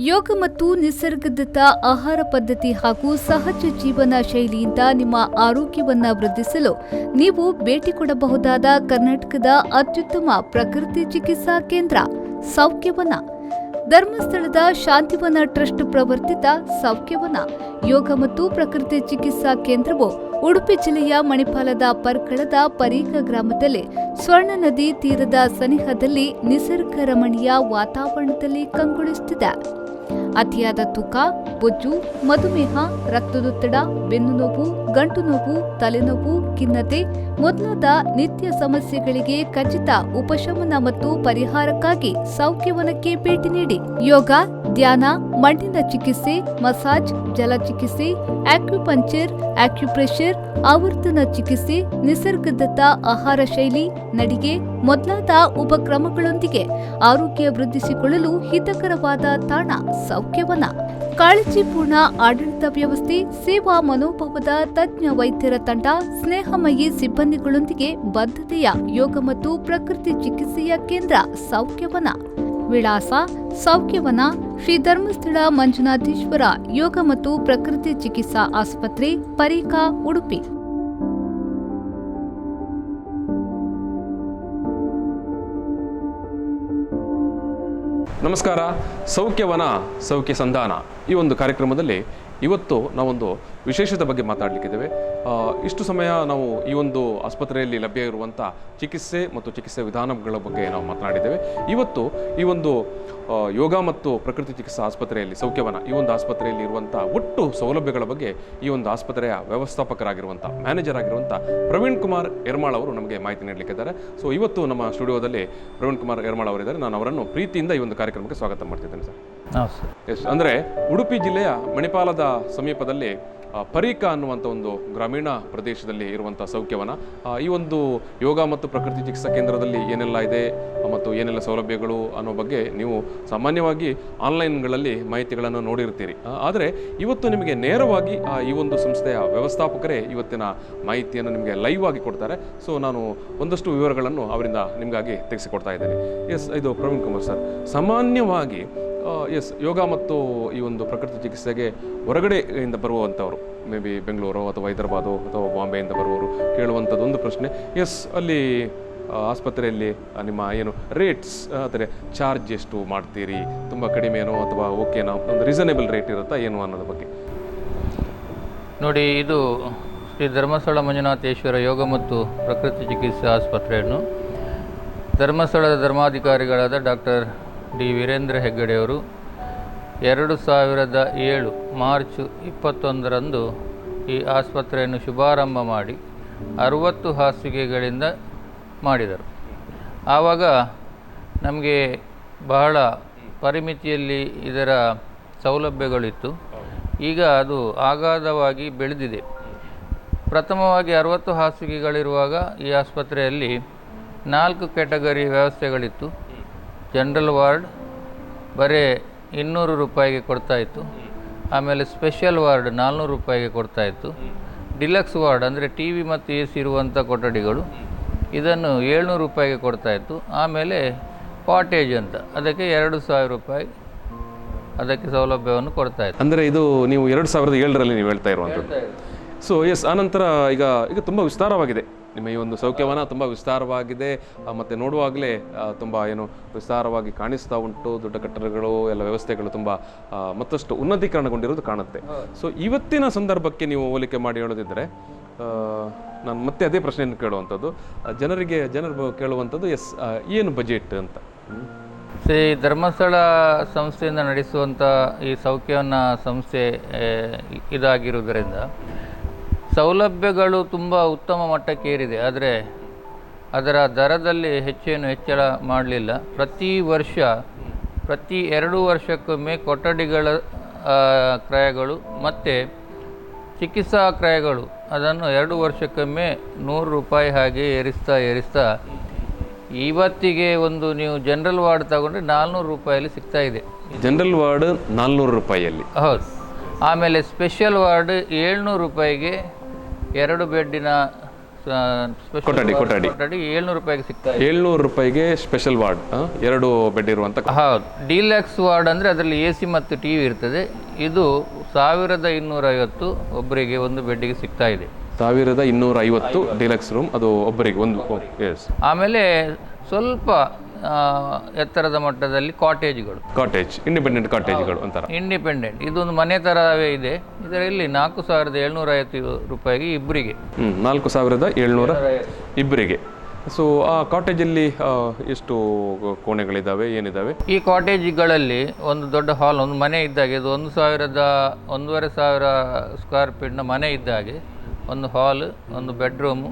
ಯೋಗ ಮತ್ತು ನಿಸರ್ಗದತ್ತ ಆಹಾರ ಪದ್ಧತಿ ಹಾಗೂ ಸಹಜ ಜೀವನ ಶೈಲಿಯಿಂದ ನಿಮ್ಮ ಆರೋಗ್ಯವನ್ನು ವೃದ್ಧಿಸಲು ನೀವು ಭೇಟಿ ಕೊಡಬಹುದಾದ ಕರ್ನಾಟಕದ ಅತ್ಯುತ್ತಮ ಪ್ರಕೃತಿ ಚಿಕಿತ್ಸಾ ಕೇಂದ್ರ ಸೌಖ್ಯವನ. ಧರ್ಮಸ್ಥಳದ ಶಾಂತಿವನ ಟ್ರಸ್ಟ್ ಪ್ರವರ್ತಿತ ಸೌಖ್ಯವನ ಯೋಗ ಮತ್ತು ಪ್ರಕೃತಿ ಚಿಕಿತ್ಸಾ ಕೇಂದ್ರವು ಉಡುಪಿ ಜಿಲ್ಲೆಯ ಮಣಿಪಾಲದ ಪರ್ಕಳದ ಪರೀಕ ಗ್ರಾಮದಲ್ಲಿ ಸ್ವರ್ಣ ನದಿ ತೀರದ ಸನಿಹದಲ್ಲಿ ನಿಸರ್ಗ ರಮಣೀಯ ವಾತಾವರಣದಲ್ಲಿ ಕಂಗೊಳಿಸುತ್ತಿದೆ. ಅತಿಯಾದ ತೂಕ, ಬೊಜ್ಜು, ಮಧುಮೇಹ, ರಕ್ತದೊತ್ತಡ, ಬೆನ್ನು ನೋವು, ಗಂಟು ನೋವು, ತಲೆನೋವು, ಖಿನ್ನತೆ ಮೊದಲಾದ ನಿತ್ಯ ಸಮಸ್ಯೆಗಳಿಗೆ ಖಚಿತ ಉಪಶಮನ ಮತ್ತು ಪರಿಹಾರಕ್ಕಾಗಿ ಸೌಖ್ಯವನಕ್ಕೆ ಭೇಟಿ ನೀಡಿ. ಯೋಗ, ಧ್ಯಾನ, ಮಣ್ಣಿನ ಚಿಕಿತ್ಸೆ, ಮಸಾಜ್, ಜಲ ಚಿಕಿತ್ಸೆ, ಆಕ್ಯುಪಂಕ್ಚರ್, ಆಕ್ಯುಪ್ರೆಷರ್, ಆವರ್ತನ ಚಿಕಿತ್ಸೆ, ನಿಸರ್ಗದತ್ತ ಆಹಾರ ಶೈಲಿ, ನಡಿಗೆ ಮೊದಲಾದ ಉಪಕ್ರಮಗಳೊಂದಿಗೆ ಆರೋಗ್ಯ ವೃದ್ಧಿಸಿಕೊಳ್ಳಲು ಹಿತಕರವಾದ ತಾಣ ಸೌಖ್ಯವನ. ಕಾಳಜಿಪೂರ್ಣ ಆಡಳಿತ ವ್ಯವಸ್ಥೆ, ಸೇವಾ ಮನೋಭಾವದ ತಜ್ಞ ವೈದ್ಯರ ತಂಡ, ಸ್ನೇಹಮಯಿ ಸಿಬ್ಬಂದಿಗಳೊಂದಿಗೆ ಬದ್ಧತೆಯ ಯೋಗ ಮತ್ತು ಪ್ರಕೃತಿ ಚಿಕಿತ್ಸೆಯ ಕೇಂದ್ರ ಸೌಖ್ಯವನ. ವಿಳಾಸ: ಸೌಖ್ಯವನ, ಶ್ರೀ ಧರ್ಮಸ್ಥಳ ಮಂಜುನಾಥೇಶ್ವರ ಯೋಗ ಮತ್ತು ಪ್ರಕೃತಿ ಚಿಕಿತ್ಸಾ ಆಸ್ಪತ್ರೆ, ಪರೀಕ, ಉಡುಪಿ. ನಮಸ್ಕಾರ. ಸೌಖ್ಯವನ ಸೌಖ್ಯ ಸಂಧಾನ ಈ ಒಂದು ಕಾರ್ಯಕ್ರಮದಲ್ಲಿ ಇವತ್ತು ನಾವೊಂದು ವಿಶೇಷತೆ ಬಗ್ಗೆ ಮಾತಾಡಲಿಕ್ಕಿದ್ದೇವೆ. ಇಷ್ಟು ಸಮಯ ನಾವು ಈ ಒಂದು ಆಸ್ಪತ್ರೆಯಲ್ಲಿ ಲಭ್ಯ ಇರುವಂಥ ಚಿಕಿತ್ಸೆ ಮತ್ತು ಚಿಕಿತ್ಸೆ ವಿಧಾನಗಳ ಬಗ್ಗೆ ನಾವು ಮಾತನಾಡಿದ್ದೇವೆ. ಇವತ್ತು ಈ ಒಂದು ಯೋಗ ಮತ್ತು ಪ್ರಕೃತಿ ಚಿಕಿತ್ಸಾ ಆಸ್ಪತ್ರೆಯಲ್ಲಿ ಸೌಖ್ಯವನ ಈ ಒಂದು ಆಸ್ಪತ್ರೆಯಲ್ಲಿ ಇರುವಂಥ ಒಟ್ಟು ಸೌಲಭ್ಯಗಳ ಬಗ್ಗೆ ಈ ಒಂದು ಆಸ್ಪತ್ರೆಯ ವ್ಯವಸ್ಥಾಪಕರಾಗಿರುವಂಥ ಮ್ಯಾನೇಜರ್ ಆಗಿರುವಂಥ ಪ್ರವೀಣ್ ಕುಮಾರ್ ಯರ್ಮಾಳ್ ಅವರು ನಮಗೆ ಮಾಹಿತಿ ನೀಡಲಿಕ್ಕಿದ್ದಾರೆ. ಸೊ ಇವತ್ತು ನಮ್ಮ ಸ್ಟುಡಿಯೋದಲ್ಲಿ ಪ್ರವೀಣ್ ಕುಮಾರ್ ಯರ್ಮಾಳ್ ಅವರಿದ್ದಾರೆ. ನಾನು ಅವರನ್ನು ಪ್ರೀತಿಯಿಂದ ಈ ಒಂದು ಕಾರ್ಯಕ್ರಮಕ್ಕೆ ಸ್ವಾಗತ ಮಾಡ್ತಿದ್ದೇನೆ ಸರ್. ಎಸ್, ಅಂದರೆ ಉಡುಪಿ ಜಿಲ್ಲೆಯ ಮಣಿಪಾಲದ ಸಮೀಪದಲ್ಲಿ ಪರೀಕ ಅನ್ನುವಂಥ ಒಂದು ಗ್ರಾಮೀಣ ಪ್ರದೇಶದಲ್ಲಿ ಇರುವಂಥ ಸೌಖ್ಯವನ. ಈ ಒಂದು ಯೋಗ ಮತ್ತು ಪ್ರಕೃತಿ ಚಿಕಿತ್ಸಾ ಕೇಂದ್ರದಲ್ಲಿ ಏನೆಲ್ಲ ಇದೆ ಮತ್ತು ಏನೆಲ್ಲ ಸೌಲಭ್ಯಗಳು ಅನ್ನೋ ಬಗ್ಗೆ ನೀವು ಸಾಮಾನ್ಯವಾಗಿ ಆನ್ಲೈನ್ಗಳಲ್ಲಿ ಮಾಹಿತಿಗಳನ್ನು ನೋಡಿರ್ತೀರಿ. ಆದರೆ ಇವತ್ತು ನಿಮಗೆ ನೇರವಾಗಿ ಈ ಒಂದು ಸಂಸ್ಥೆಯ ವ್ಯವಸ್ಥಾಪಕರೇ ಇವತ್ತಿನ ಮಾಹಿತಿಯನ್ನು ನಿಮಗೆ ಲೈವ್ ಆಗಿ ಕೊಡ್ತಾರೆ. ಸೊ ನಾನು ಒಂದಷ್ಟು ವಿವರಗಳನ್ನು ಅವರಿಂದ ನಿಮಗಾಗಿ ತೆಗೆಸಿಕೊಡ್ತಾ ಇದ್ದೇನೆ. ಎಸ್, ಇದು ಪ್ರವೀಣ್ ಕುಮಾರ್ ಸರ್. ಸಾಮಾನ್ಯವಾಗಿ ಯೋಗ ಮತ್ತು ಈ ಒಂದು ಪ್ರಕೃತಿ ಚಿಕಿತ್ಸೆಗೆ ಹೊರಗಡೆಯಿಂದ ಬರುವಂಥವ್ರು, ಮೇ ಬಿ ಬೆಂಗಳೂರು ಅಥವಾ ಹೈದರಾಬಾದು ಅಥವಾ ಬಾಂಬೆಯಿಂದ ಬರುವವರು ಕೇಳುವಂಥದ್ದು ಒಂದು ಪ್ರಶ್ನೆ, ಅಲ್ಲಿ ಆಸ್ಪತ್ರೆಯಲ್ಲಿ ನಿಮ್ಮ ಏನು ರೇಟ್ಸ್ ಅಂದರೆ ಚಾರ್ಜ್ ಎಷ್ಟು ಮಾಡ್ತೀರಿ, ತುಂಬ ಕಡಿಮೆನೋ ಅಥವಾ ಓಕೆನೋ, ಒಂದು ರೀಸನೇಬಲ್ ರೇಟ್ ಇರುತ್ತಾ ಏನು ಅನ್ನೋದ್ರ ಬಗ್ಗೆ ನೋಡಿ. ಇದು ಶ್ರೀ ಧರ್ಮಸ್ಥಳ ಮಂಜುನಾಥೇಶ್ವರ ಯೋಗ ಮತ್ತು ಪ್ರಕೃತಿ ಚಿಕಿತ್ಸಾ ಆಸ್ಪತ್ರೆಯನ್ನು ಧರ್ಮಸ್ಥಳದ ಧರ್ಮಾಧಿಕಾರಿಗಳಾದ ಡಾಕ್ಟರ್ ಡಿ ವೀರೇಂದ್ರ ಹೆಗ್ಗಡೆಯವರು 2007 ಮಾರ್ಚ್ 21ರಂದು ಈ ಆಸ್ಪತ್ರೆಯನ್ನು ಶುಭಾರಂಭ ಮಾಡಿ 60 ಹಾಸಿಗೆಗಳಿಂದ ಮಾಡಿದರು. ಆವಾಗ ನಮಗೆ ಬಹಳ ಪರಿಮಿತಿಯಲ್ಲಿ ಇದರ ಸೌಲಭ್ಯಗಳಿತ್ತು. ಈಗ ಅದು ಅಗಾಧವಾಗಿ ಬೆಳೆದಿದೆ. ಪ್ರಥಮವಾಗಿ 60 ಹಾಸಿಗೆಗಳಿರುವಾಗ ಈ ಆಸ್ಪತ್ರೆಯಲ್ಲಿ 4 ಕ್ಯಾಟಗರಿ ವ್ಯವಸ್ಥೆಗಳಿತ್ತು. ಜನರಲ್ ವಾರ್ಡ್ ಬರೀ 200 ರೂಪಾಯಿಗೆ ಕೊಡ್ತಾಯಿತ್ತು. ಆಮೇಲೆ ಸ್ಪೆಷಲ್ ವಾರ್ಡ್ 400 ರೂಪಾಯಿಗೆ ಕೊಡ್ತಾಯಿತ್ತು. ಡಿಲಕ್ಸ್ ವಾರ್ಡ್ ಅಂದರೆ ಟಿ ವಿ ಮತ್ತು ಎ ಸಿ ಇರುವಂಥ ಕೊಠಡಿಗಳು ಇದನ್ನು 700 ರೂಪಾಯಿಗೆ ಕೊಡ್ತಾಯಿತ್ತು. ಆಮೇಲೆ ಕಾಟೇಜ್ ಅಂತ ಅದಕ್ಕೆ 2000 ರೂಪಾಯಿ ಅದಕ್ಕೆ ಸೌಲಭ್ಯವನ್ನು ಕೊಡ್ತಾಯಿತ್ತು. ಅಂದರೆ ಇದು ನೀವು 2007ರಲ್ಲಿ ನೀವು ಹೇಳ್ತಾ ಇರುವಂಥದ್ದು. ಸೊ ಎಸ್, ಆನಂತರ ಈಗ ತುಂಬ ವಿಸ್ತಾರವಾಗಿದೆ ನಿಮ್ಮ ಈ ಒಂದು ಸೌಖ್ಯವನ, ತುಂಬ ವಿಸ್ತಾರವಾಗಿದೆ ಮತ್ತು ನೋಡುವಾಗಲೇ ತುಂಬ ವಿಸ್ತಾರವಾಗಿ ಕಾಣಿಸ್ತಾ ಉಂಟು. ದೊಡ್ಡ ಕಟ್ಟಡಗಳು ಎಲ್ಲ ವ್ಯವಸ್ಥೆಗಳು ತುಂಬ ಮತ್ತಷ್ಟು ಉನ್ನತೀಕರಣಗೊಂಡಿರೋದು ಕಾಣುತ್ತೆ. ಸೊ ಇವತ್ತಿನ ಸಂದರ್ಭಕ್ಕೆ ನೀವು ಹೋಲಿಕೆ ಮಾಡಿ ಹೇಳೋದಿದ್ದರೆ ನಾನು ಮತ್ತೆ ಅದೇ ಪ್ರಶ್ನೆಯನ್ನು ಕೇಳುವಂಥದ್ದು, ಜನರು ಕೇಳುವಂಥದ್ದು ಏನು ಬಜೆಟ್ ಅಂತ. ಶ್ರೀ ಧರ್ಮಸ್ಥಳ ಸಂಸ್ಥೆಯಿಂದ ನಡೆಸುವಂಥ ಈ ಸೌಖ್ಯವನ ಸಂಸ್ಥೆ ಇದಾಗಿರುವುದರಿಂದ ಸೌಲಭ್ಯಗಳು ತುಂಬ ಉತ್ತಮ ಮಟ್ಟಕ್ಕೆ ಏರಿದೆ. ಆದರೆ ಅದರ ದರದಲ್ಲಿ ಹೆಚ್ಚೇನು ಹೆಚ್ಚಳ ಮಾಡಲಿಲ್ಲ. ಪ್ರತಿ 2 ವರ್ಷಕ್ಕೊಮ್ಮೆ ಕೊಠಡಿಗಳ ಕ್ರಯಗಳು ಮತ್ತು ಚಿಕಿತ್ಸಾ ಕ್ರಯಗಳು ಅದನ್ನು 2 ವರ್ಷಕ್ಕೊಮ್ಮೆ 100 ರೂಪಾಯಿ ಹಾಗೆ ಏರಿಸ್ತಾ ಇವತ್ತಿಗೆ ಒಂದು ನೀವು ಜನರಲ್ ವಾರ್ಡ್ ತಗೊಂಡ್ರೆ 400 ರೂಪಾಯಲ್ಲಿ ಸಿಗ್ತಾ ಇದೆ. ಜನರಲ್ ವಾರ್ಡ್ 400 ರೂಪಾಯಿಯಲ್ಲಿ, ಹೌದು. ಆಮೇಲೆ ಸ್ಪೆಷಲ್ ವಾರ್ಡ್ 700 ರೂಪಾಯಿಗೆ 2 ಬೆಡ್ಡಿನ ಕೊಠಡಿ 700 ರೂಪಾಯಿಗೆ ಸಿಗ್ತಾ ಇದೆ. 700 ರೂಪಾಯಿಗೆ ಸ್ಪೆಷಲ್ ವಾರ್ಡ್, 2 ಬೆಡ್ ಇರುವಂಥ. ಹೌದು, ಡೀಲಕ್ಸ್ ವಾರ್ಡ್ ಅಂದರೆ ಅದರಲ್ಲಿ AC ಮತ್ತು TV ಇರ್ತದೆ. ಇದು 1250 ಒಬ್ಬರಿಗೆ ಒಂದು ಬೆಡ್ಡಿಗೆ ಸಿಗ್ತಾ ಇದೆ. 1250 ಡಿಲಕ್ಸ್ ರೂಮ್, ಅದು ಒಬ್ಬರಿಗೆ ಒಂದು. ಎಸ್. ಆಮೇಲೆ ಸ್ವಲ್ಪ ಎತ್ತರದ ಮಟ್ಟದಲ್ಲಿ ಕಾಟೇಜ್ ಇಂಡಿಪೆಂಡೆಂಟ್ ಕಾಟೇಜ್ಗಳು ಒಂಥರ ಇಂಡಿಪೆಂಡೆಂಟ್, ಇದೊಂದು ಮನೆ ಥರವೇ ಇದೆ. ಇದರಲ್ಲಿ 4750 ರೂಪಾಯಿಗೆ ಇಬ್ಬರಿಗೆ. 4750 ಇಬ್ಬರಿಗೆ. ಸೊ ಆ ಕಾಟೇಜಲ್ಲಿ ಎಷ್ಟು ಕೋಣೆಗಳಿದ್ದಾವೆ, ಏನಿದ್ದಾವೆ? ಈ ಕಾಟೇಜ್ಗಳಲ್ಲಿ ಒಂದು ದೊಡ್ಡ ಹಾಲ್, ಒಂದು ಮನೆ ಇದ್ದಾಗೆ, ಇದು 1,500 ಸ್ಕ್ವೇರ್ ಫೀಟ್ನ ಮನೆ ಇದ್ದಾಗೆ ಒಂದು ಹಾಲ್, ಒಂದು ಬೆಡ್ರೂಮು,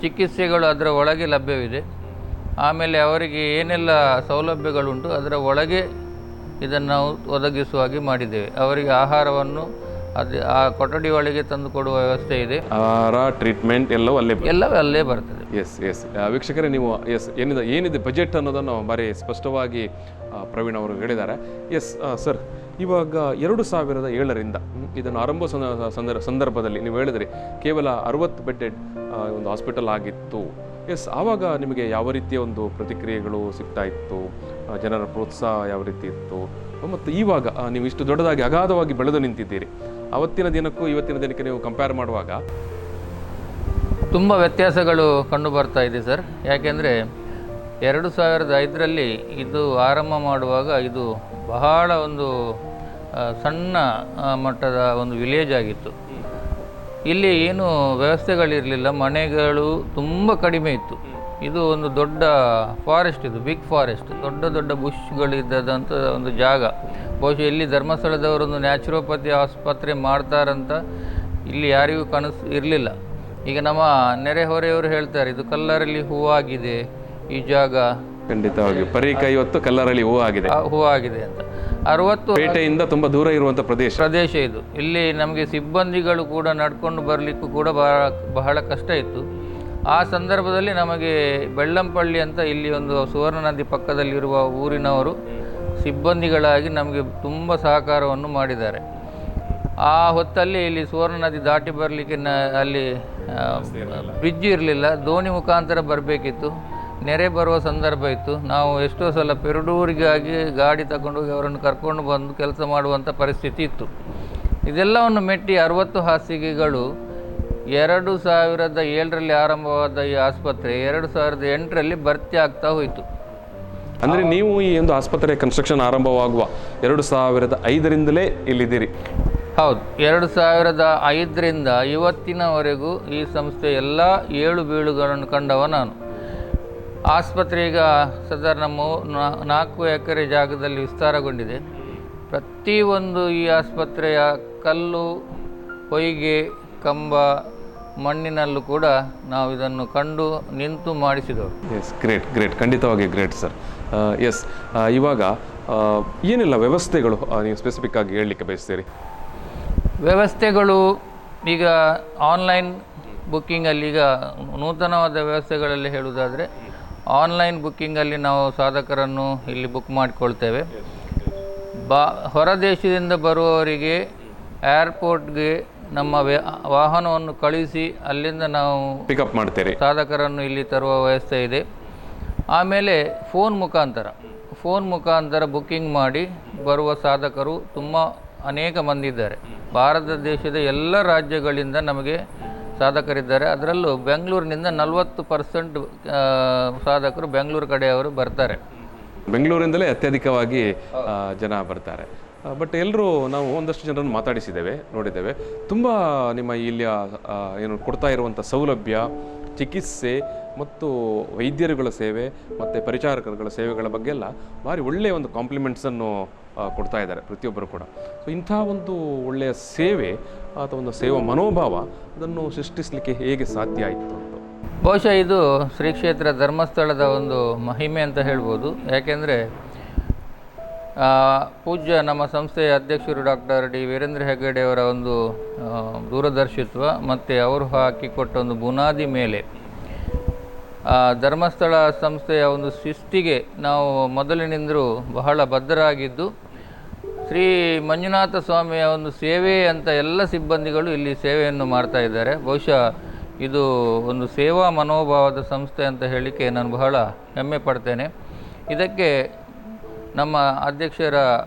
ಚಿಕಿತ್ಸೆಗಳು ಅದರ ಒಳಗೆ ಲಭ್ಯವಿದೆ. ಆಮೇಲೆ ಅವರಿಗೆ ಏನೆಲ್ಲ ಸೌಲಭ್ಯಗಳುಂಟು ಅದರ ಒಳಗೆ ಇದನ್ನು ನಾವು ಒದಗಿಸುವ ಹಾಗೆ ಮಾಡಿದ್ದೇವೆ. ಅವರಿಗೆ ಆಹಾರವನ್ನು ಆ ಕೊಠಡಿ ಒಳಗೆ ತಂದು ಕೊಡುವ ವ್ಯವಸ್ಥೆ ಇದೆ. ಆಹಾರ, ಟ್ರೀಟ್ಮೆಂಟ್ ಎಲ್ಲವೂ ಅಲ್ಲೇ ಬರ್ತದೆ. ಎಸ್ ವೀಕ್ಷಕರೇ, ನೀವು ಏನಿದೆ ಬಜೆಟ್ ಅನ್ನೋದನ್ನು ಭಾರಿ ಸ್ಪಷ್ಟವಾಗಿ ಪ್ರವೀಣ್ ಅವರು ಹೇಳಿದ್ದಾರೆ. ಎಸ್ ಸರ್, ಇವಾಗ 2007ರಿಂದ ಇದನ್ನು ಆರಂಭ ಸಂದರ್ಭದಲ್ಲಿ ನೀವು ಹೇಳಿದ್ರಿ ಕೇವಲ 60 ಬೆಡ್ಡೆಡ್ ಒಂದು ಹಾಸ್ಪಿಟಲ್ ಆಗಿತ್ತು. ಎಸ್, ಆವಾಗ ನಿಮಗೆ ಯಾವ ರೀತಿಯ ಒಂದು ಪ್ರತಿಕ್ರಿಯೆಗಳು ಸಿಗ್ತಾ ಇತ್ತು, ಜನರ ಪ್ರೋತ್ಸಾಹ ಯಾವ ರೀತಿ ಇತ್ತು, ಮತ್ತು ಇವಾಗ ನೀವು ಇಷ್ಟು ದೊಡ್ಡದಾಗಿ ಅಗಾಧವಾಗಿ ಬೆಳೆದು ನಿಂತಿದ್ದೀರಿ, ಅವತ್ತಿನ ದಿನಕ್ಕೂ ಇವತ್ತಿನ ದಿನಕ್ಕೆ ನೀವು ಕಂಪೇರ್ ಮಾಡುವಾಗ ತುಂಬ ವ್ಯತ್ಯಾಸಗಳು ಕಂಡು ಬರ್ತಾ ಇದೆ ಸರ್. ಯಾಕೆಂದರೆ 2005ರಲ್ಲಿ ಇದು ಆರಂಭ ಮಾಡುವಾಗ ಇದು ಬಹಳ ಒಂದು ಸಣ್ಣ ಮಟ್ಟದ ಒಂದು ವಿಲೇಜ್ ಆಗಿತ್ತು. ಇಲ್ಲಿ ಏನು ವ್ಯವಸ್ಥೆಗಳಿರಲಿಲ್ಲ, ಮನೆಗಳು ತುಂಬ ಕಡಿಮೆ ಇತ್ತು. ಇದು ಒಂದು ದೊಡ್ಡ ಫಾರೆಸ್ಟ್, ಇದು ಬಿಗ್ ಫಾರೆಸ್ಟ್, ದೊಡ್ಡ ಬುಷ್ಗಳಿದ್ದಂಥ ಒಂದು ಜಾಗ. ಬಹುಶಃ ಇಲ್ಲಿ ಧರ್ಮಸ್ಥಳದವರೊಂದು ನ್ಯಾಚುರೋಪತಿ ಆಸ್ಪತ್ರೆ ಮಾಡ್ತಾರಂತ ಇಲ್ಲಿ ಯಾರಿಗೂ ಕನಸು ಇರಲಿಲ್ಲ. ಈಗ ನಮ್ಮ ನೆರೆಹೊರೆಯವರು ಹೇಳ್ತಾರೆ, ಇದು ಕಲ್ಲರಲ್ಲಿ ಹೂವಾಗಿದೆ ಈ ಜಾಗ. ಖಂಡಿತವಾಗಿ ಪರೀಕ ಇವತ್ತು ಕಲ್ಲರಲ್ಲಿ ಹೂವಾಗಿದೆ ಅಂತ. 60 ಪೇಟೆಯಿಂದ ತುಂಬ ದೂರ ಇರುವಂಥ ಪ್ರದೇಶ ಇದು. ಇಲ್ಲಿ ನಮಗೆ ಸಿಬ್ಬಂದಿಗಳು ಕೂಡ ನಡ್ಕೊಂಡು ಬರಲಿಕ್ಕೂ ಕೂಡ ಬಹಳ ಕಷ್ಟ ಇತ್ತು. ಆ ಸಂದರ್ಭದಲ್ಲಿ ನಮಗೆ ಬೆಳ್ಳಂಪಳ್ಳಿ ಅಂತ ಇಲ್ಲಿ ಒಂದು ಸುವರ್ಣ ನದಿ ಪಕ್ಕದಲ್ಲಿರುವ ಊರಿನವರು ಸಿಬ್ಬಂದಿಗಳಾಗಿ ನಮಗೆ ತುಂಬ ಸಹಕಾರವನ್ನು ಮಾಡಿದ್ದಾರೆ. ಆ ಹೊತ್ತಲ್ಲಿ ಇಲ್ಲಿ ಸುವರ್ಣ ನದಿ ದಾಟಿ ಬರಲಿಕ್ಕೆ ಅಲ್ಲಿ ಬ್ರಿಡ್ಜ್ ಇರಲಿಲ್ಲ, ದೋಣಿ ಮುಖಾಂತರ ಬರಬೇಕಿತ್ತು. ನೆರೆ ಬರುವ ಸಂದರ್ಭ ಇತ್ತು. ನಾವು ಎಷ್ಟೋ ಸಲ ಪೆರಡೂರಿಗಾಗಿ ಗಾಡಿ ತಗೊಂಡೋಗಿ ಅವರನ್ನು ಕರ್ಕೊಂಡು ಬಂದು ಕೆಲಸ ಮಾಡುವಂಥ ಪರಿಸ್ಥಿತಿ ಇತ್ತು. ಇದೆಲ್ಲವನ್ನು ಮೆಟ್ಟಿ 60 ಹಾಸಿಗೆಗಳು 2007ರಲ್ಲಿ ಆರಂಭವಾದ ಈ ಆಸ್ಪತ್ರೆ 2008ರಲ್ಲಿ ಭರ್ತಿ ಆಗ್ತಾ ಹೋಯಿತು. ಅಂದರೆ ನೀವು ಈ ಒಂದು ಆಸ್ಪತ್ರೆ ಕನ್ಸ್ಟ್ರಕ್ಷನ್ ಆರಂಭವಾಗುವ 2005ರಿಂದಲೇ ಇಲ್ಲಿದ್ದೀರಿ? ಹೌದು, 2005ರಿಂದ ಇವತ್ತಿನವರೆಗೂ ಈ ಸಂಸ್ಥೆ ಎಲ್ಲ 7 ಬೀಳುಗಳನ್ನು ಕಂಡವ ನಾನು. ಆಸ್ಪತ್ರೆ ಈಗ ಸಾಧಾರಣ 4 ಎಕರೆ ಜಾಗದಲ್ಲಿ ವಿಸ್ತಾರಗೊಂಡಿದೆ. ಪ್ರತಿಯೊಂದು ಈ ಆಸ್ಪತ್ರೆಯ ಕಲ್ಲು, ಹೊಯ್ಗೆ, ಕಂಬ, ಮಣ್ಣಿನಲ್ಲೂ ಕೂಡ ನಾವು ಇದನ್ನು ಕಂಡು ನಿಂತು ಮಾಡಿಸಿದವರು. ಎಸ್, ಗ್ರೇಟ್ ಖಂಡಿತವಾಗಿ ಗ್ರೇಟ್ ಸರ್. ಎಸ್, ಇವಾಗ ಏನೆಲ್ಲ ವ್ಯವಸ್ಥೆಗಳು ನೀವು ಸ್ಪೆಸಿಫಿಕ್ ಆಗಿ ಹೇಳಲಿಕ್ಕೆ ಬಯಸ್ತೀರಿ? ವ್ಯವಸ್ಥೆಗಳು ಈಗ ಆನ್ಲೈನ್ ಬುಕ್ಕಿಂಗಲ್ಲಿ, ಈಗ ನೂತನವಾದ ವ್ಯವಸ್ಥೆಗಳಲ್ಲಿ ಹೇಳುವುದಾದರೆ ಆನ್ಲೈನ್ ಬುಕ್ಕಿಂಗಲ್ಲಿ ನಾವು ಸಾಧಕರನ್ನು ಇಲ್ಲಿ ಬುಕ್ ಮಾಡಿಕೊಳ್ತೇವೆ. ಹೊರ ದೇಶದಿಂದ ಬರುವವರಿಗೆ ಏರ್ಪೋರ್ಟ್ಗೆ ನಮ್ಮ ವಾಹನವನ್ನು ಕಳುಹಿಸಿ ಅಲ್ಲಿಂದ ನಾವು ಪಿಕಪ್ ಮಾಡ್ತೇವೆ. ಸಾಧಕರನ್ನು ಇಲ್ಲಿ ತರುವ ವ್ಯವಸ್ಥೆ ಇದೆ. ಆಮೇಲೆ ಫೋನ್ ಮುಖಾಂತರ ಬುಕ್ಕಿಂಗ್ ಮಾಡಿ ಬರುವ ಸಾಧಕರು ಅನೇಕ ಮಂದಿ ಇದ್ದಾರೆ. ಭಾರತ ದೇಶದ ಎಲ್ಲ ರಾಜ್ಯಗಳಿಂದ ನಮಗೆ ಸಾಧಕರಿದ್ದಾರೆ. ಅದರಲ್ಲೂ ಬೆಂಗಳೂರಿನಿಂದ 40% ಸಾಧಕರು ಬೆಂಗಳೂರು ಕಡೆಯವರು ಬರ್ತಾರೆ. ಬೆಂಗಳೂರಿಂದಲೇ ಅತ್ಯಧಿಕವಾಗಿ ಜನ ಬರ್ತಾರೆ. ಬಟ್ ಎಲ್ಲರೂ ನಾವು ಒಂದಷ್ಟು ಜನರನ್ನು ಮಾತಾಡಿಸಿದ್ದೇವೆ, ನೋಡಿದ್ದೇವೆ. ತುಂಬ ನಿಮ್ಮ ಇಲ್ಲಿಯ ಏನು ಕೊಡ್ತಾ ಇರುವಂಥ ಸೌಲಭ್ಯ, ಚಿಕಿತ್ಸೆ ಮತ್ತು ವೈದ್ಯರುಗಳ ಸೇವೆ ಮತ್ತು ಪರಿಚಾರಕರುಗಳ ಸೇವೆಗಳ ಬಗ್ಗೆ ಎಲ್ಲ ಭಾರಿ ಒಳ್ಳೆಯ ಒಂದು ಕಾಂಪ್ಲಿಮೆಂಟ್ಸನ್ನು ಕೊಡ್ತಾ ಇದ್ದಾರೆ ಪ್ರತಿಯೊಬ್ಬರು ಕೂಡ. ಸೊ ಇಂಥ ಒಂದು ಒಳ್ಳೆಯ ಸೇವೆ ಅಥವಾ ಒಂದು ಸೇವಾ ಮನೋಭಾವ ಅದನ್ನು ಸೃಷ್ಟಿಸಲಿಕ್ಕೆ ಹೇಗೆ ಸಾಧ್ಯ ಆಯಿತು ಅಂತ? ಬಹುಶಃ ಇದು ಶ್ರೀ ಕ್ಷೇತ್ರ ಧರ್ಮಸ್ಥಳದ ಒಂದು ಮಹಿಮೆ ಅಂತ ಹೇಳ್ಬೋದು. ಯಾಕೆಂದರೆ ಪೂಜ್ಯ ನಮ್ಮ ಸಂಸ್ಥೆಯ ಅಧ್ಯಕ್ಷರು ಡಾಕ್ಟರ್ ಡಿ ವೀರೇಂದ್ರ ಹೆಗ್ಗಡೆ ಅವರ ಒಂದು ದೂರದರ್ಶಿತ್ವ ಮತ್ತು ಅವರು ಹಾಕಿಕೊಟ್ಟ ಒಂದು ಬುನಾದಿ ಮೇಲೆ ಧರ್ಮಸ್ಥಳ ಸಂಸ್ಥೆಯ ಒಂದು ಶಿಸ್ತಿಗೆ ನಾವು ಮೊದಲಿನಿಂದಲೂ ಬಹಳ ಬದ್ಧರಾಗಿದ್ದು, ಶ್ರೀ ಮಂಜುನಾಥ ಸ್ವಾಮಿಯ ಒಂದು ಸೇವೆ ಅಂತ ಎಲ್ಲ ಸಿಬ್ಬಂದಿಗಳು ಇಲ್ಲಿ ಸೇವೆಯನ್ನು ಮಾಡ್ತಾ ಇದ್ದಾರೆ. ಬಹುಶಃ ಇದು ಒಂದು ಸೇವಾ ಮನೋಭಾವದ ಸಂಸ್ಥೆ ಅಂತ ಹೇಳಲಿಕ್ಕೆ ನಾನು ಬಹಳ ಹೆಮ್ಮೆ ಪಡ್ತೇನೆ. ಇದಕ್ಕೆ ನಮ್ಮ ಅಧ್ಯಕ್ಷರ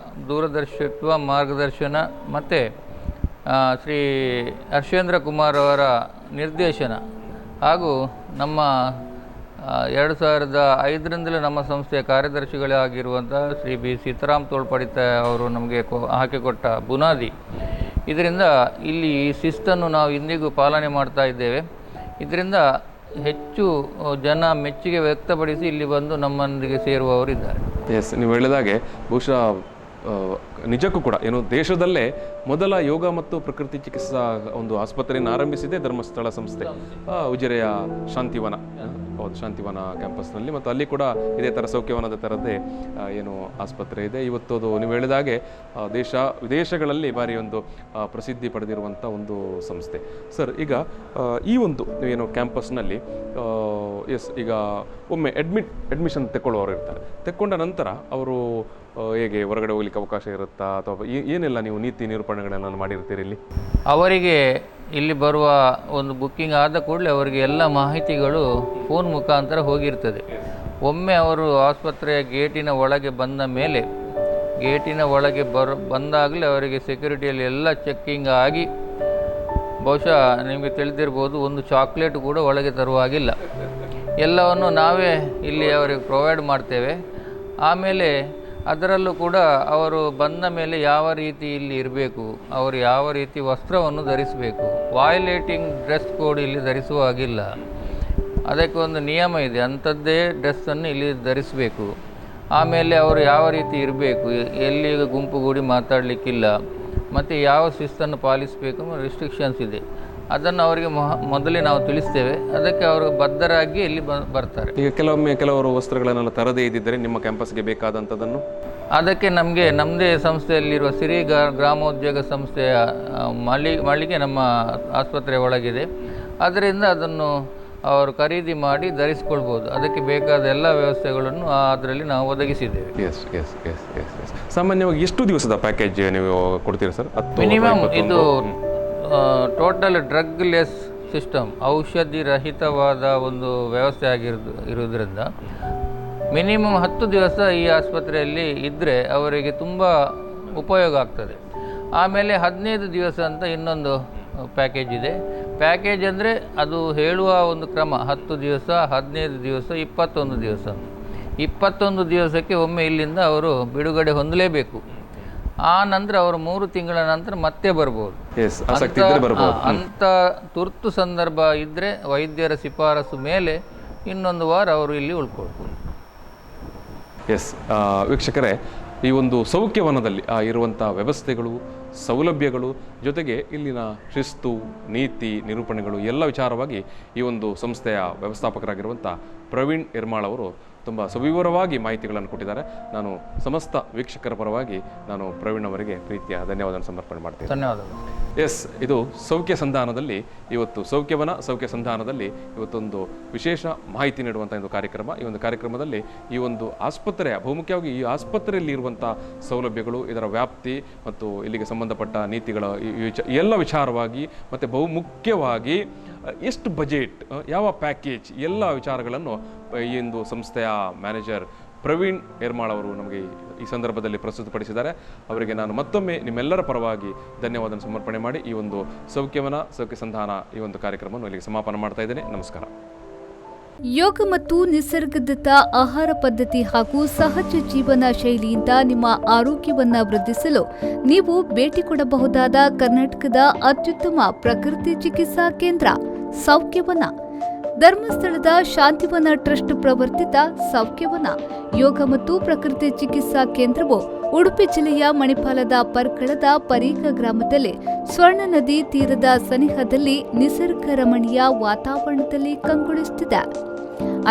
ದೂರದರ್ಶಿತ್ವ ಮಾರ್ಗದರ್ಶನ ಮತ್ತು ಶ್ರೀ ಹರ್ಷೇಂದ್ರ ಕುಮಾರ್ ಅವರ ನಿರ್ದೇಶನ ಹಾಗೂ ನಮ್ಮ 2005ರಿಂದಲೂ ನಮ್ಮ ಸಂಸ್ಥೆಯ ಕಾರ್ಯದರ್ಶಿಗಳೇ ಆಗಿರುವಂಥ ಶ್ರೀ ಬಿ ಸೀತಾರಾಮ್ ತೋಳ್ಪಡಿತ ಅವರು ನಮಗೆ ಹಾಕಿಕೊಟ್ಟ ಬುನಾದಿ. ಇದರಿಂದ ಇಲ್ಲಿ ಈ ಶಿಸ್ತನ್ನು ನಾವು ಇಂದಿಗೂ ಪಾಲನೆ ಮಾಡ್ತಾ ಇದ್ದೇವೆ. ಇದರಿಂದ ಹೆಚ್ಚು ಜನ ಮೆಚ್ಚುಗೆ ವ್ಯಕ್ತಪಡಿಸಿ ಇಲ್ಲಿ ಬಂದು ನಮ್ಮೊಂದಿಗೆ ಸೇರುವವರಿದ್ದಾರೆ. ಎಸ್, ನೀವು ಹೇಳಿದಾಗೆ ಬಹುಶಃ ನಿಜಕ್ಕೂ ಕೂಡ ಏನು ದೇಶದಲ್ಲೇ ಮೊದಲ ಯೋಗ ಮತ್ತು ಪ್ರಕೃತಿ ಚಿಕಿತ್ಸಾ ಒಂದು ಆಸ್ಪತ್ರೆಯನ್ನು ಆರಂಭಿಸಿದೆ ಧರ್ಮಸ್ಥಳ ಸಂಸ್ಥೆ ಉಜಿರೆಯ ಶಾಂತಿವನ. ಹೌದು, ಶಾಂತಿವನ ಕ್ಯಾಂಪಸ್ನಲ್ಲಿ, ಮತ್ತು ಅಲ್ಲಿ ಕೂಡ ಇದೇ ಥರ ಸೌಖ್ಯವನದ ಥರದ್ದೇ ಏನು ಆಸ್ಪತ್ರೆ ಇದೆ. ಇವತ್ತು ಅದು ನೀವು ಹೇಳಿದಾಗೆ ದೇಶ ವಿದೇಶಗಳಲ್ಲಿ ಭಾರಿ ಒಂದು ಪ್ರಸಿದ್ಧಿ ಪಡೆದಿರುವಂಥ ಒಂದು ಸಂಸ್ಥೆ. ಸರ್, ಈಗ ಈ ಒಂದು ಏನು ಕ್ಯಾಂಪಸ್ನಲ್ಲಿ ಈಗ ಒಮ್ಮೆ ಅಡ್ಮಿಷನ್ ತೆಕ್ಕೊಳ್ಳೋರು ಇರ್ತಾರೆ. ತೆಕ್ಕೊಂಡ ನಂತರ ಅವರು ಹೇಗೆ ಹೊರಗಡೆ ಹೋಗ್ಲಿಕ್ಕೆ ಅವಕಾಶ ಇರುತ್ತಾ, ಅಥವಾ ಏನೆಲ್ಲ ನೀವು ನೀತಿ ನಿರೂಪಣೆಗಳನ್ನು ಮಾಡಿರ್ತೀರಿ ಇಲ್ಲಿ? ಅವರಿಗೆ ಇಲ್ಲಿ ಬರುವ ಒಂದು ಬುಕ್ಕಿಂಗ್ ಆದ ಕೂಡಲೇ ಅವರಿಗೆ ಎಲ್ಲ ಮಾಹಿತಿಗಳು ಫೋನ್ ಮುಖಾಂತರ ಹೋಗಿರ್ತದೆ. ಒಮ್ಮೆ ಅವರು ಆಸ್ಪತ್ರೆಯ ಗೇಟಿನ ಒಳಗೆ ಬಂದ ಮೇಲೆ ಬಂದಾಗಲೇ ಅವರಿಗೆ ಸೆಕ್ಯೂರಿಟಿಯಲ್ಲಿ ಎಲ್ಲ ಚೆಕ್ಕಿಂಗ್ ಆಗಿ, ಬಹುಶಃ ನಿಮಗೆ ತಿಳಿದಿರ್ಬೋದು, ಒಂದು ಚಾಕ್ಲೇಟ್ ಕೂಡ ಒಳಗೆ ತರುವಾಗಿಲ್ಲ. ಎಲ್ಲವನ್ನು ನಾವೇ ಇಲ್ಲಿ ಅವರಿಗೆ ಪ್ರೊವೈಡ್ ಮಾಡ್ತೇವೆ. ಆಮೇಲೆ ಅದರಲ್ಲೂ ಕೂಡ ಅವರು ಬಂದ ಮೇಲೆ ಯಾವ ರೀತಿ ಇಲ್ಲಿ ಇರಬೇಕು, ಅವರು ಯಾವ ರೀತಿ ವಸ್ತ್ರವನ್ನು ಧರಿಸಬೇಕು, ವಯಲೇಟಿಂಗ್ ಡ್ರೆಸ್ ಕೋಡ್ ಇಲ್ಲಿ ಧರಿಸುವ ಹಾಗಿಲ್ಲ. ಅದಕ್ಕೆ ಒಂದು ನಿಯಮ ಇದೆ, ಅಂಥದ್ದೇ ಡ್ರೆಸ್ಸನ್ನು ಇಲ್ಲಿ ಧರಿಸಬೇಕು. ಆಮೇಲೆ ಅವರು ಯಾವ ರೀತಿ ಇರಬೇಕು, ಎಲ್ಲಿ ಗುಂಪುಗೂಡಿ ಮಾತಾಡಲಿಕ್ಕಿಲ್ಲ, ಮತ್ತು ಯಾವ ಶಿಸ್ತನ್ನು ಪಾಲಿಸಬೇಕು, ರಿಸ್ಟ್ರಿಕ್ಷನ್ಸ್ ಇದೆ. ಅದನ್ನು ಅವರಿಗೆ ಮೊದಲೇ ನಾವು ತಿಳಿಸ್ತೇವೆ. ಅದಕ್ಕೆ ಅವರು ಬದ್ಧರಾಗಿ ಇಲ್ಲಿ ಬರ್ತಾರೆ. ಈಗ ಕೆಲವರು ವಸ್ತ್ರಗಳನ್ನೆಲ್ಲ ತರದೇ ಇದ್ದಿದ್ದರೆ ನಿಮ್ಮ ಕ್ಯಾಂಪಸ್ಗೆ ಬೇಕಾದಂಥದ್ದನ್ನು ಅದಕ್ಕೆ ನಮ್ಮದೇ ಸಂಸ್ಥೆಯಲ್ಲಿರುವ ಸಿರಿ ಗ್ರಾಮೋದ್ಯೋಗ ಸಂಸ್ಥೆಯ ಮಳಿಗೆ ನಮ್ಮ ಆಸ್ಪತ್ರೆಯ ಒಳಗಿದೆ. ಅದರಿಂದ ಅದನ್ನು ಅವರು ಖರೀದಿ ಮಾಡಿ ಧರಿಸ್ಕೊಳ್ಬೋದು. ಅದಕ್ಕೆ ಬೇಕಾದ ಎಲ್ಲ ವ್ಯವಸ್ಥೆಗಳನ್ನು ಅದರಲ್ಲಿ ನಾವು ಒದಗಿಸಿದ್ದೇವೆ. Yes yes yes yes yes ಸಾಮಾನ್ಯವಾಗಿ ಎಷ್ಟು ದಿವಸದ ಪ್ಯಾಕೇಜ್ ನೀವು ಕೊಡ್ತೀರಾ ಸರ್? ಮಿನಿಮಮ್ ಇದು ಟೋಟಲ್ ಡ್ರಗ್ ಲೆಸ್ ಸಿಸ್ಟಮ್, ಔಷಧಿ ರಹಿತವಾದ ಒಂದು ವ್ಯವಸ್ಥೆ ಇರುವುದರಿಂದ ಮಿನಿಮಮ್ 10 ದಿವಸ ಈ ಆಸ್ಪತ್ರೆಯಲ್ಲಿ ಇದ್ದರೆ ಅವರಿಗೆ ತುಂಬ ಉಪಯೋಗ ಆಗ್ತದೆ. ಆಮೇಲೆ 15 ದಿವಸ ಅಂತ ಇನ್ನೊಂದು ಪ್ಯಾಕೇಜ್ ಇದೆ. ಪ್ಯಾಕೇಜ್ ಅಂದರೆ ಅದು ಹೇಳುವ ಒಂದು ಕ್ರಮ 10 ದಿವಸ, 15 ದಿವಸ, 21 ದಿವಸ. 21 ದಿವಸಕ್ಕೆ ಒಮ್ಮೆ ಇಲ್ಲಿಂದ ಅವರು ಬಿಡುಗಡೆ ಹೊಂದಲೇಬೇಕು. ಆ ನಂತರ ಅವರು 3 ತಿಂಗಳ ನಂತರ ಮತ್ತೆ ಬರ್ಬೋದು. ಅಂಥ ತುರ್ತು ಸಂದರ್ಭ ಇದ್ದರೆ ವೈದ್ಯರ ಶಿಫಾರಸು ಮೇಲೆ ಇನ್ನೊಂದು ವಾರ ಅವರು ಇಲ್ಲಿ ಉಳ್ಕೊಳ್ಬೋದು. ಎಸ್, ವೀಕ್ಷಕರೇ, ಈ ಒಂದು ಸೌಖ್ಯವನದಲ್ಲಿ ಇರುವಂಥ ವ್ಯವಸ್ಥೆಗಳು, ಸೌಲಭ್ಯಗಳು, ಜೊತೆಗೆ ಇಲ್ಲಿನ ಶಿಸ್ತು, ನೀತಿ ನಿರೂಪಣೆಗಳು ಎಲ್ಲ ವಿಚಾರವಾಗಿ ಈ ಒಂದು ಸಂಸ್ಥೆಯ ವ್ಯವಸ್ಥಾಪಕರಾಗಿರುವಂಥ ಪ್ರವೀಣ್ ಯರ್ಮಾಳ್ ಅವರು ತುಂಬ ಸವಿವರವಾಗಿ ಮಾಹಿತಿಗಳನ್ನು ಕೊಟ್ಟಿದ್ದಾರೆ. ನಾನು ಸಮಸ್ತ ವೀಕ್ಷಕರ ಪರವಾಗಿ ನಾನು ಪ್ರವೀಣ್ ಅವರಿಗೆ ಪ್ರೀತಿಯ ಧನ್ಯವಾದ ಸಮರ್ಪಣೆ ಮಾಡ್ತೀನಿ. ಧನ್ಯವಾದಗಳು. ಎಸ್, ಇದು ಸೌಖ್ಯ ಸಂಧಾನದಲ್ಲಿ ಇವತ್ತು ಸೌಖ್ಯ ಸಂಧಾನದಲ್ಲಿ ಇವತ್ತೊಂದು ವಿಶೇಷ ಮಾಹಿತಿ ನೀಡುವಂಥ ಒಂದು ಕಾರ್ಯಕ್ರಮ. ಈ ಒಂದು ಕಾರ್ಯಕ್ರಮದಲ್ಲಿ ಈ ಒಂದು ಆಸ್ಪತ್ರೆಯ ಬಹುಮುಖ್ಯವಾಗಿ ಈ ಆಸ್ಪತ್ರೆಯಲ್ಲಿ ಇರುವಂಥ ಸೌಲಭ್ಯಗಳು, ಇದರ ವ್ಯಾಪ್ತಿ ಮತ್ತು ಇಲ್ಲಿಗೆ ಸಂಬಂಧಪಟ್ಟ ನೀತಿಗಳ ಎಲ್ಲ ವಿಚಾರವಾಗಿ, ಮತ್ತು ಬಹುಮುಖ್ಯವಾಗಿ ಎಷ್ಟು ಬಜೆಟ್, ಯಾವ ಪ್ಯಾಕೇಜ್, ಎಲ್ಲ ವಿಚಾರಗಳನ್ನು ಈ ಒಂದು ಸಂಸ್ಥೆಯ ಮ್ಯಾನೇಜರ್ ಪ್ರವೀಣ್ ಯರ್ಮಾಳ್ ಅವರು ನಮಗೆ ಈ ಸಂದರ್ಭದಲ್ಲಿ ಪ್ರಸ್ತುತಪಡಿಸಿದ್ದಾರೆ. ಅವರಿಗೆ ನಾನು ಮತ್ತೊಮ್ಮೆ ನಿಮ್ಮೆಲ್ಲರ ಪರವಾಗಿ ಧನ್ಯವಾದ ಸಮರ್ಪಣೆ ಮಾಡಿ ಈ ಒಂದು ಸೌಖ್ಯ ಸಂಧಾನ ಈ ಒಂದು ಕಾರ್ಯಕ್ರಮವನ್ನು ಇಲ್ಲಿಗೆ ಸಮಾಪನ ಮಾಡ್ತಾ ಇದ್ದೇನೆ. ನಮಸ್ಕಾರ. ಯೋಗ ಮತ್ತು ನಿಸರ್ಗದತ್ತ ಆಹಾರ ಪದ್ಧತಿ ಹಾಗೂ ಸಹಜ ಜೀವನ ಶೈಲಿಯಿಂದ ನಿಮ್ಮ ಆರೋಗ್ಯವನ್ನ ವೃದ್ಧಿಸಲು ನೀವು ಭೇಟಿ ಕೊಡಬಹುದಾದ ಕರ್ನಾಟಕದ ಅತ್ಯುತ್ತಮ ಪ್ರಕೃತಿ ಚಿಕಿತ್ಸಾ ಕೇಂದ್ರ ಸೌಖ್ಯವನ. ಧರ್ಮಸ್ಥಳದ ಶಾಂತಿವನ ಟ್ರಸ್ಟ್ ಪ್ರವರ್ತಿತ ಸೌಖ್ಯವನ ಯೋಗ ಮತ್ತು ಪ್ರಕೃತಿ ಚಿಕಿತ್ಸಾ ಕೇಂದ್ರವು ಉಡುಪಿ ಜಿಲ್ಲೆಯ ಮಣಿಪಾಲದ ಪರ್ಕಳದ ಪರೀಕ ಗ್ರಾಮದಲ್ಲಿ ಸ್ವರ್ಣ ನದಿ ತೀರದ ಸನಿಹದಲ್ಲಿ ನಿಸರ್ಗ ರಮಣೀಯ ವಾತಾವರಣದಲ್ಲಿ ಕಂಗೊಳಿಸುತ್ತಿದೆ.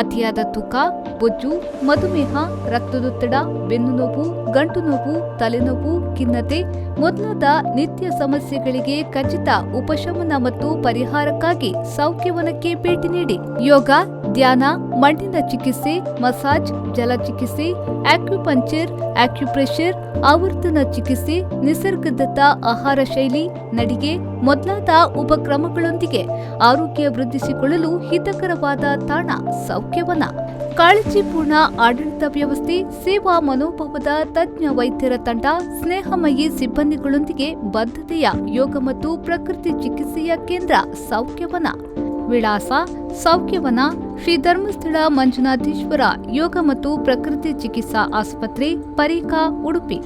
ಅತಿಯಾದ ತೂಕ, ಬೊಜ್ಜು, ಮಧುಮೇಹ, ರಕ್ತದೊತ್ತಡ, ಬೆನ್ನು ನೋವು, ಗಂಟು ನೋವು, ತಲೆನೋವು, ಖಿನ್ನತೆ ಮೊದಲಾದ ನಿತ್ಯ ಸಮಸ್ಯೆಗಳಿಗೆ ಖಚಿತ ಉಪಶಮನ ಮತ್ತು ಪರಿಹಾರಕ್ಕಾಗಿ ಸೌಖ್ಯವನಕ್ಕೆ ಭೇಟಿ ನೀಡಿ. ಯೋಗ, ಧ್ಯಾನ, ಮಣ್ಣಿನ ಚಿಕಿತ್ಸೆ, ಮಸಾಜ್, ಜಲ ಚಿಕಿತ್ಸೆ, ಆಕ್ಯುಪಂಕ್ಚರ್, ಆಕ್ಯುಪ್ರೆಷರ್, ಆವರ್ತನ ಚಿಕಿತ್ಸೆ, ನಿಸರ್ಗದತ್ತ ಆಹಾರ ಶೈಲಿ, ನಡಿಗೆ ಮೊದಲಾದ ಉಪಕ್ರಮಗಳೊಂದಿಗೆ ಆರೋಗ್ಯ ವೃದ್ಧಿಸಿಕೊಳ್ಳಲು ಹಿತಕರವಾದ ತಾಣ ಸೌಖ್ಯವನ. ಕಾಳಜಿಪೂರ್ಣ ಆಡಳಿತ ವ್ಯವಸ್ಥೆ, ಸೇವಾ ಮನೋಭಾವದ ತಜ್ಞ ವೈದ್ಯರ ತಂಡ, ಸ್ನೇಹಮಯಿ ಸಿಬ್ಬಂದಿಗಳೊಂದಿಗೆ ಬದ್ಧತೆಯ ಯೋಗ ಮತ್ತು ಪ್ರಕೃತಿ ಚಿಕಿತ್ಸೆಯ ಕೇಂದ್ರ ಸೌಖ್ಯವನ. ವಿಳಾಸ: ಸೌಖ್ಯವನ, ಶ್ರೀ ಧರ್ಮಸ್ಥಳ ಮಂಜುನಾಥೇಶ್ವರ ಯೋಗ ಮತ್ತು ಪ್ರಕೃತಿ ಚಿಕಿತ್ಸಾ ಆಸ್ಪತ್ರೆ, ಪರೀಕಾ, ಉಡುಪಿ.